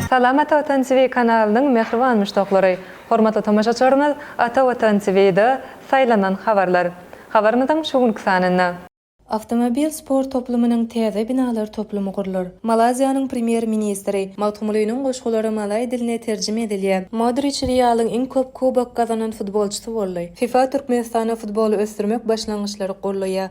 Salam Ata Vatan TV kanalının mehriban müştaqlary. Hormatly tamaşaçylarymyz, Ata Vatan TV'de saylanan habarlar. Habarymyzyň şugunky sanyna. Avtomobil sport toplumynyň täze binalar toplumy gurulur. Malaziýanyň premier ministri Mautumulynyň goşgulary malay diline terjime edilýär. Modric Realyň iň köp kubok gazanan futbolçysy boldy. FIFA Türkmenistana futbolu ösdürmek başlangyçlary gurulýar.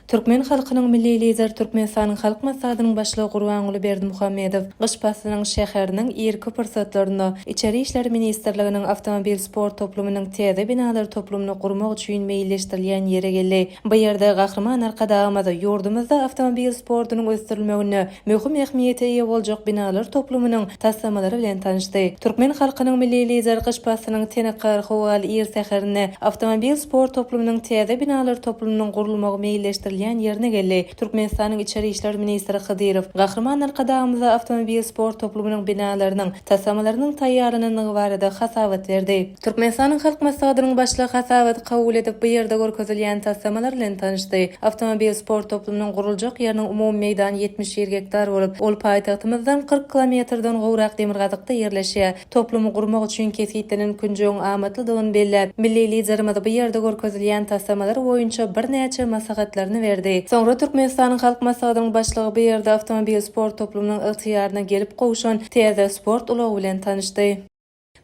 Türkmen halkynyň milli lider Türkmenistanyň halk maslahatynyň başlygy Gurbanuly Berdimuhammedow Gyşpasynyň şäheriniň irki pursatlaryny içeri işler ministrliginiň avtomobil sport toplumynyň täze binalar toplumyny gurmak üçin meýilleşdirilýän ýere geldi. Bu ýerde gahrman arkadagymyza ýurdumyzda avtomobil sportunyň ösdürilmegine möhüm ähmiýete ýa boljak binalar toplumynyň tassamalary bilen tanışdy. Türkmen halkynyň milli lider Gyşpasynyň Tenekar Howal ir şäherine avtomobil sport toplumynyň täze binalar toplumynyň gurulmagy meýilleşdirilýän yerine geldi. Türkmenistanyň içeri işler ministri Hydyrow gahrman arkadagymyza avtomobil sport toplumynyň binalarynyň tassamalarynyň taýýarlanyny barada hasawat berdi. Türkmenistanyň halk maslahatynyň başlygy hasawat kabul edip bu ýerde görkezilýän tassamalar bilen tanışdy. Avtomobil sport toplumynyň guruljak ýeriniň umumy meýdany 70 hektar bolup, ol paýtagtymyzdan 40 kilometrden gowrak Demirgazykda ýerleşýär. Toplumy gurmak üçin kesýetdilen künjoň amatlydygyny belläp, milli liderimiz bu ýerde görkezilýän tassamalar boýunça bir näçe maslahatlaryny verdi. Soňra Türkmenistanyň halk maslahatynyň başlygy bu ýerde avtomobil sport toplumynyň ygtyýaryna gelip gowşan täze sport ulagy bilen tanışdy.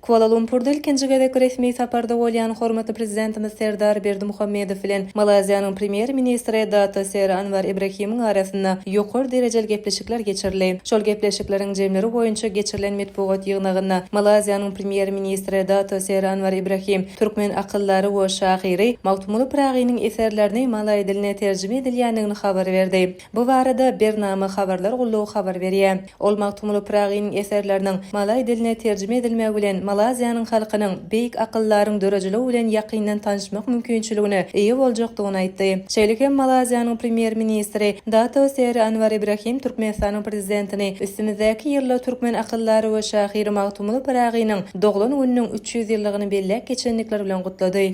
Kuala Lumpurda ilkinji gedek resmi saparda bolýan hormatly prezidentimiz Serdar Berdimuhammedow bilen Malaziýanyň premier ministri Dato Seri Anwar Ibrahimiň arasynda ýokary derejeli gepleşikler geçirildi. Şol gepleşikleriň jemleri boýunça geçirilen metbuat ýygnagyna Malaziýanyň premier ministri Dato Seri Anwar Ibrahim türkmen akıllary we şahyry Mautumuly Pragynyň eserlerini malay diline terjime edilýändigini habar berdi. Bu barada Bernama habarlar gullugy habar berýär. Ol Mautumuly Pragynyň eserleriniň malay diline terjime edilmegi bilen Malaziýanyň halkynyň beýik akyllaryň dörejeligi bilen ýakyndan tanışmak mümkinçiligine eýe boljakdygyny aýtdy. Şeýle Malaziýanyň premier ministri Dato Seri Anwar Ibrahim Türkmenistanyň prezidentini üstümizdäki ýyllar türkmen akyllary we şahyry Mautumuly Pragynyň doglan gününiň 300 ýyllygyny belläp geçenlikler bilen gutlady.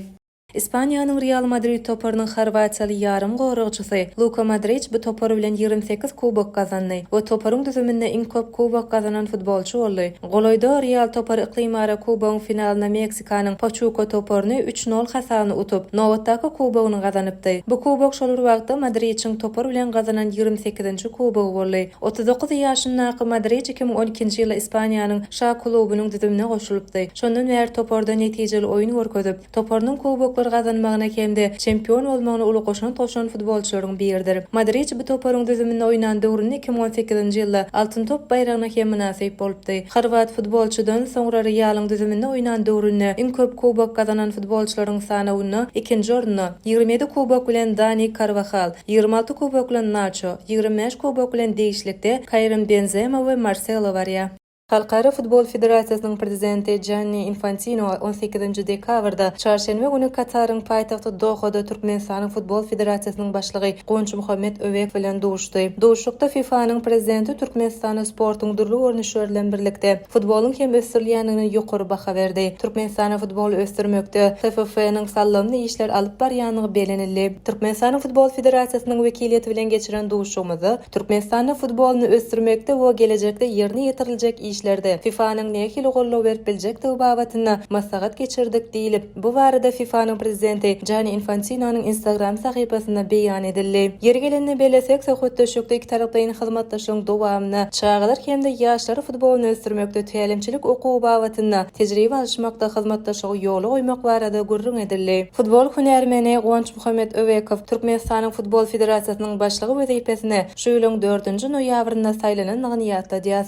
İspaniýanyň Real Madrid toparynyň Horwatiýaly ýarym gowrugçysy Luka Modric bu topar bilen 28 kubok gazandy. Bu toparyň düzüminde iň köp kubok gazanan futbolçy boldy. Goloýda Real topar iklimara kubogyň finalyna Meksikanyň Pachuca toparyny 3-0 hasabyny utup, nowatdaky kubogyny gazanypdy. Bu kubok şol wagtda Modriciň topar bilen gazanan 28-nji kubogy boldy. 39 ýaşyndaky Modric 2012-nji ýyly Ispaniýanyň Şa klubynyň düzümine goşulypdy. Şondan bäri toparda netijeli oýun görkezip, toparynyň kubok gazanmagyna hemde çempion bolmagyna uly goşan futbolçylaryň biridir. Modric bu toparyň düzüminde oýnan döwründe 2018-nji ýylda altyn top bayragyna hem münasip bolupdy. Horwat futbolçydan soňra Realyň düzüminde oýnan döwründe iň köp kubok gazanan futbolçylaryň sanawyny 2-nji orunda 27 kubok bilen Dani Carvajal, 26 kubok bilen Nacho, 25 kubok bilen değişlikde Karim Benzema we Marcelo barýar. Halkara Futbol Federasiýasynyň prezidenti Gianni Infantino 18-nji dekabrda çarşembe günü Kataryň paýtagty Dohada Türkmenistanyň Futbol Federasiýasynyň başlygy Gonç Muhammed Öwek bilen duşdy. Duşlukda FIFA'nyň prezidenti Türkmenistanyň sportyň durly görnüşleri bilen birlikde futboluň hem ösdürilýändigine ýokary baha berdi. Türkmenistanyň futbolu ösdürmekde TFF-nyň sallamly işler alyp barýanlygy belenildi. Türkmenistanyň Futbol Federasiýasynyň wekiliýeti bilen geçiren duşugymyzda Türkmenistanyň futboluny ösdürmekde we gelecekde ýerine ýetiriljek işlerde FIFA'nyň nähili gollaw berip biljekdigi babatyna maslahat geçirdik diýilip, bu barada FIFA'nyň prezidenti Gianni Infantino'nyň Instagram sahypasynda beýan edildi. Ýeri gelende belesek, söhbetdeşikde iki tarapdaýyň hyzmatdaşlygyň dowamyna çağlar hemde ýaşlary futboluny ösdürmekde tälimçilik okuw babatyna tejribe alşmakda hyzmatdaşlygy ýoly goýmak barada gurrun edildi. Futbol hünärmeni Gonç Muhammed Öwekow Türkmenistanyň Futbol Federasiýasynyň başlygy wezipesine şu ýylyň 4-nji noýabrynda saýlananyny ýatdy.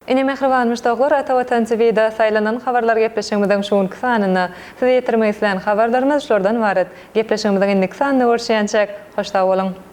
Ine mehriban müştaqlar, Ata Vatan TV'de saylanan habarlar gepleşigimizden şugunky sanyna. Sizi ýetirmek isleýän habarlarymyz şolordan ibaret. Gepleşigimizden indik sanyna görüşýänçek, hoşda bolun.